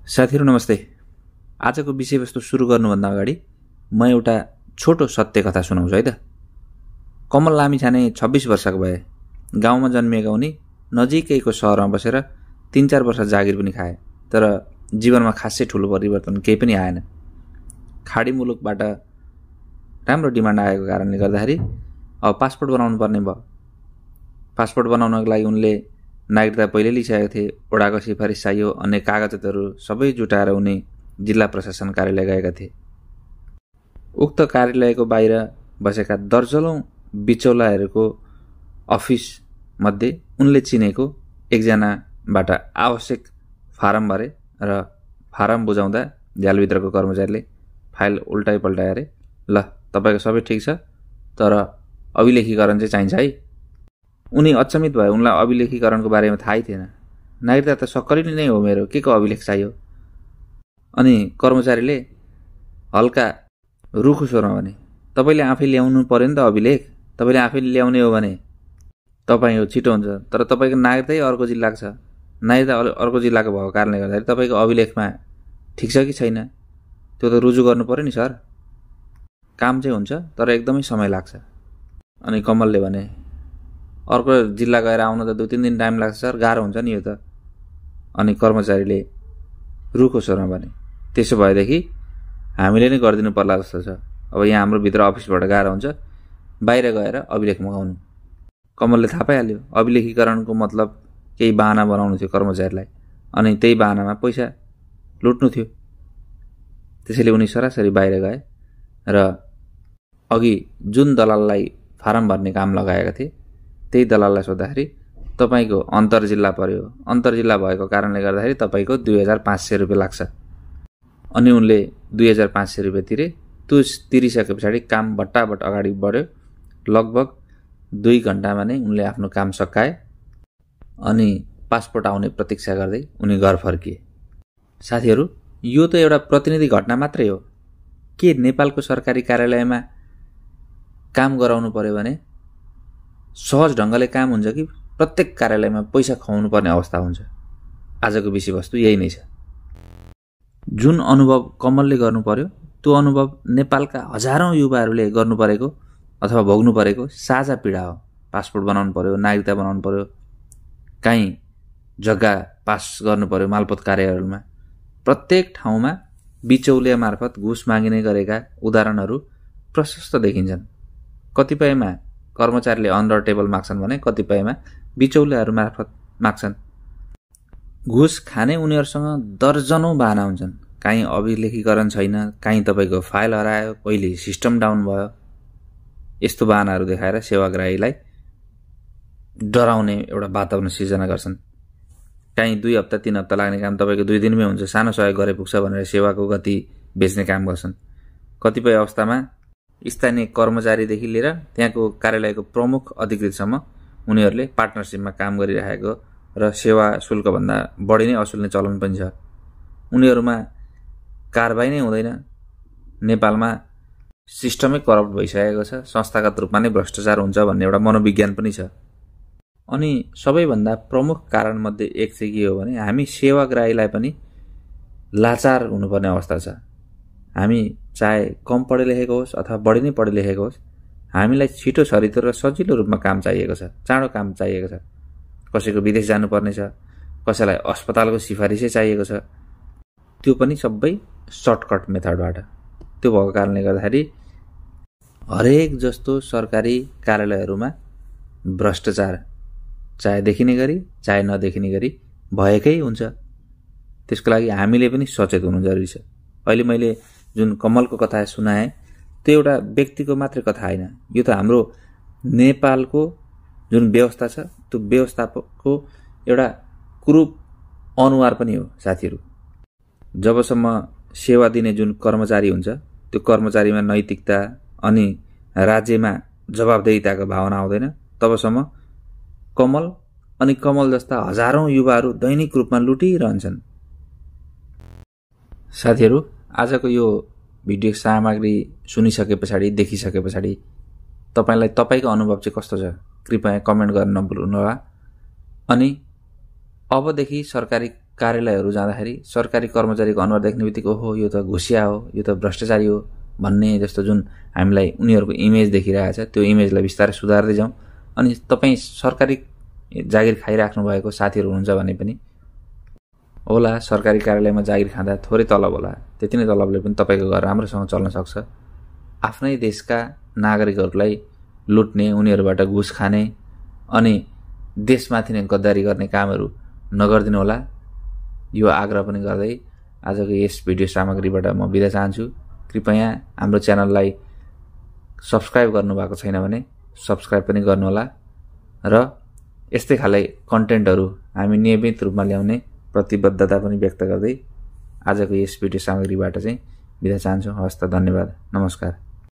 साथीहरु नमस्ते। आजको विषयवस्तु सुरु गर्नुभन्दा अगाडि म एउटा छोटो सत्य कथा सुनाउँछु है त। कमल लामिछाने 26 वर्षको भए। गाउँमा जन्मिएका उनी नजिकैको शहरमा बसेर 3-4 वर्ष जागिर पनि खाए। तर जीवनमा खासै ठूलो परिवर्तन केही पनि आएन। खाडी मुलुकबाट राम्रो डिमान्ड आएको कारणले गर्दाखेरि अब पासपोर्ट बनाउनु पर्ने भयो। पासपोर्ट बनाउनको लागि उनले नागरिकता पहिले लिइसकेका थिए। ओडाको सिफारिस चाहियो, अन्य कागजातहरू सबै जुटाएर उनी जिल्ला प्रशासन कार्यालय गएका थिए। उक्त कार्यालयको बाहिर बसेका दर्जनौं बिचौलाहरूको अफिस मध्ये उनले चिनेको एकजनाबाट आवश्यक फारम भरे र फारम बुझाउँदा झ्यालभित्रको कर्मचारीले फाइल उल्टाइ पल्टाए अरे, ल तपाईको सबै ठिक छ, तर अभिलेखीकरण चाहिँ चाहिन्छ है। उनी अचम्मित भए। उनलाई अभिलेखीकरणको बारेमा थाहै थिएन। नागरिकता त सक्कली नै हो मेरो, के को अभिलेख चाहियो? अनि कर्मचारीले हल्का रुखो स्वरमा भने, तपाईले आफै ल्याउनु पर्यो नि त अभिलेख। तपाईले आफै ल्याउने हो भने तपाई हो, छिटो हुन्छ। तर तपाईको नागरिकतै अर्को जिल्लाको छ। नागरिकता अर्को जिल्लाको भएको कारणले गर्दा तपाईको अभिलेखमा ठिक छ कि छैन त्यो त रुजु गर्नु पर्यो नि सर। काम चाहिँ हुन्छ तर एकदमै समय लाग्छ। अनि कमलले भने, अर्को जिल्ला गएर आउन त 2-3 दिन टाइम लाग्छ सर, गाह्रो हुन्छ नि यो त। अनि कर्मचारीले रुखो स्वरमा भने, त्यसो भएदेखि हामीले नै गरिदिनु पर्ला जस्तो छ। अब यहाँ हाम्रो भित्र अफिसबाट गाह्रो हुन्छ, बाहिर गएर अभिलेख मगाउनु। कमलले थाहा पाइहाल्यो अभिलेखीकरणको मतलब केही बहाना बनाउनु थियो कर्मचारीलाई, अनि त्यही बहानामा पैसा लुट्नु थियो। त्यसैले उनी सरासरी बाहिर गए र अघि जुन दलाललाई फारम भर्ने काम लगाएका थिए त्यही दलाललाई सोद्धाखेरि तपाईको अन्तरजिल्ला पर्यो, अन्तरजिल्ला भएको कारणले गर्दाखेरि तपाईको 2500 रुपैयाँ लाग्छ। अनि उनले 2500 रुपैयाँ तिरे। त्यो तिरिसके पछाडि काम बट्टाबट अगाडि बढ्यो। लगभग 2 घण्टामा नै उनले आफ्नो काम सकाए अनि पासपोर्ट आउने प्रतीक्षा गर्दै उनी घर फर्किए। साथीहरु, यो त एउटा प्रतिनिधि घटना मात्रै हो। के नेपालको सरकारी कार्यालयमा काम गराउनु पर्यो भने सहज ढंगले काम हुन्छ कि प्रत्येक कार्यालयमा पैसा खुवाउनु पर्ने अवस्था हुन्छ? आजको विषयवस्तु यही नै छ। जुन अनुभव कमलले गर्नु पर्यो त्यो अनुभव नेपालका हजारौं युवाहरूले गर्नु परेको अथवा भोग्नु परेको साझा पीडा हो। पासपोर्ट बनाउनु पर्यो, नागरिकता बनाउनु पर्यो, कहीँ जग्गा पास गर्नु पर्यो मालपोत कार्यालयहरूमा। प्रत्येक ठाउँमा बिचौलिया मार्फत घुस मागिने गरेका उदाहरणहरू प्रशस्त देखिन्छन्। कतिपयमा कर्मचारीले अन्डर टेबल माग्छन् भने कतिपयमा बिचौलियाहरू मार्फत माग्छन्। घुस खाने उनीहरूसँग दर्जनौं बहाना हुन्छन्। कहीँ अभिलेखीकरण छैन, कहीँ तपाईको फाइल हरायो, पहिले सिस्टम डाउन भयो। यस्तो बहानाहरू देखाएर सेवाग्राहीलाई डराउने एउटा वातावरण सिर्जना गर्छन्। कहीँ 2 हप्ता 3 हप्ता लाग्ने काम तपाईको 2 दिनमै हुन्छ, सानो सहयोग गरे पुग्छ भनेर सेवाको गति बेच्ने काम गर्छन्। कतिपय अवस्थामा स्थानीय कर्मचारीदेखि लिएर त्यहाँको कार्यालयको प्रमुख अधिकृतसम्म उनीहरूले पार्टनरशिपमा काम गरिरहेको र सेवा शुल्कभन्दा बढी नै असुल्ने चलन पनि छ। उनीहरूमा कारबाही नै हुँदैन। नेपालमा सिस्टमै करप्ट भइसकेको छ, संस्थागत रूपमा नै भ्रष्टाचार हुन्छ भन्ने एउटा मनोविज्ञान पनि छ। अनि सबैभन्दा प्रमुख कारण मध्ये एक चाहिँ के हो भने हामी सेवाग्राहीलाई पनि लाचार हुनुपर्ने अवस्था छ। हामी चाहे कम पढे लेखेको होस् अथवा बढी नै पढे लेखेको होस्, हामीलाई छिटो छरितो र सजिलो रूपमा काम चाहिएको छ, चाँडो काम चाहिएको छ। कसैको विदेश जानुपर्ने छ, कसैलाई अस्पतालको सिफारिसै चाहिएको छ, त्यो पनि सबै सर्टकट मेथडबाट। त्यो भएको कारणले गर्दाखेरि हरेक जस्तो सरकारी कार्यालयहरूमा भ्रष्टाचार चाहे देखिने गरी चाहे नदेखिने गरी भएकै हुन्छ। त्यसको लागि हामीले पनि सचेत हुनु जरुरी छ। अहिले मैले जुन कमलको कथा सुनाए त्यो एउटा व्यक्तिको मात्रै कथा हैन, यो त हाम्रो नेपालको जुन व्यवस्था छ त्यो व्यवस्थाको एउटा कुरूप अनुहार पनि हो। साथीहरु, जबसम्म सेवा दिने जुन कर्मचारी हुन्छ त्यो कर्मचारीमा नैतिकता अनि राज्यमा जवाबदेहिताको भावना आउँदैन, तबसम्म कमल अनि कमल जस्ता हजारौं युवाहरू दैनिक रूपमा लुटिरहन्छन्। साथीहरु, आजको यो भिडियो सामग्री सुनिसके पछाडि देखिसके पछाडि तपाईलाई तपाईको अनुभव चाहिँ कस्तो छ कृपया कमेन्ट गर्न नभुल्नुहोला। अनि अबदेखि सरकारी कार्यालयहरू जाँदाखेरि सरकारी कर्मचारीको अनुहार देख्ने बित्तिकै ओहो यो त घुसिया हो, यो त भ्रष्टाचारी हो भन्ने जस्तो जुन हामीलाई उनीहरूको इमेज देखिरहेको छ त्यो इमेजलाई बिस्तारै सुधार्दै जाउँ। अनि तपाईँ सरकारी जागिर खाइराख्नु भएको साथीहरू हुनुहुन्छ भने पनि होला सरकारी कार्यालयमा जागिर खाँदा थोरै तलब होला, त्यति नै तलबले पनि तपाईँको घर राम्रोसँग चल्न सक्छ। आफ्नै देशका नागरिकहरूलाई लुट्ने, उनीहरूबाट घुस खाने अनि देशमाथि नै गद्दारी गर्ने कामहरू नगरिदिनु होला, यो आग्रह पनि गर्दै आजको यस भिडियो सामग्रीबाट म बिदा चाहन्छु। कृपया हाम्रो च्यानललाई सब्सक्राइब गर्नुभएको छैन भने सब्सक्राइब पनि गर्नुहोला र यस्तै खाले कन्टेन्टहरू हामी नियमित रूपमा ल्याउने प्रतिबद्धता पनि व्यक्त गर्दै आजको यस भिडियो सामग्रीबाट चाहिँ बिदा चाहन्छु। हवस् त, धन्यवाद, नमस्कार।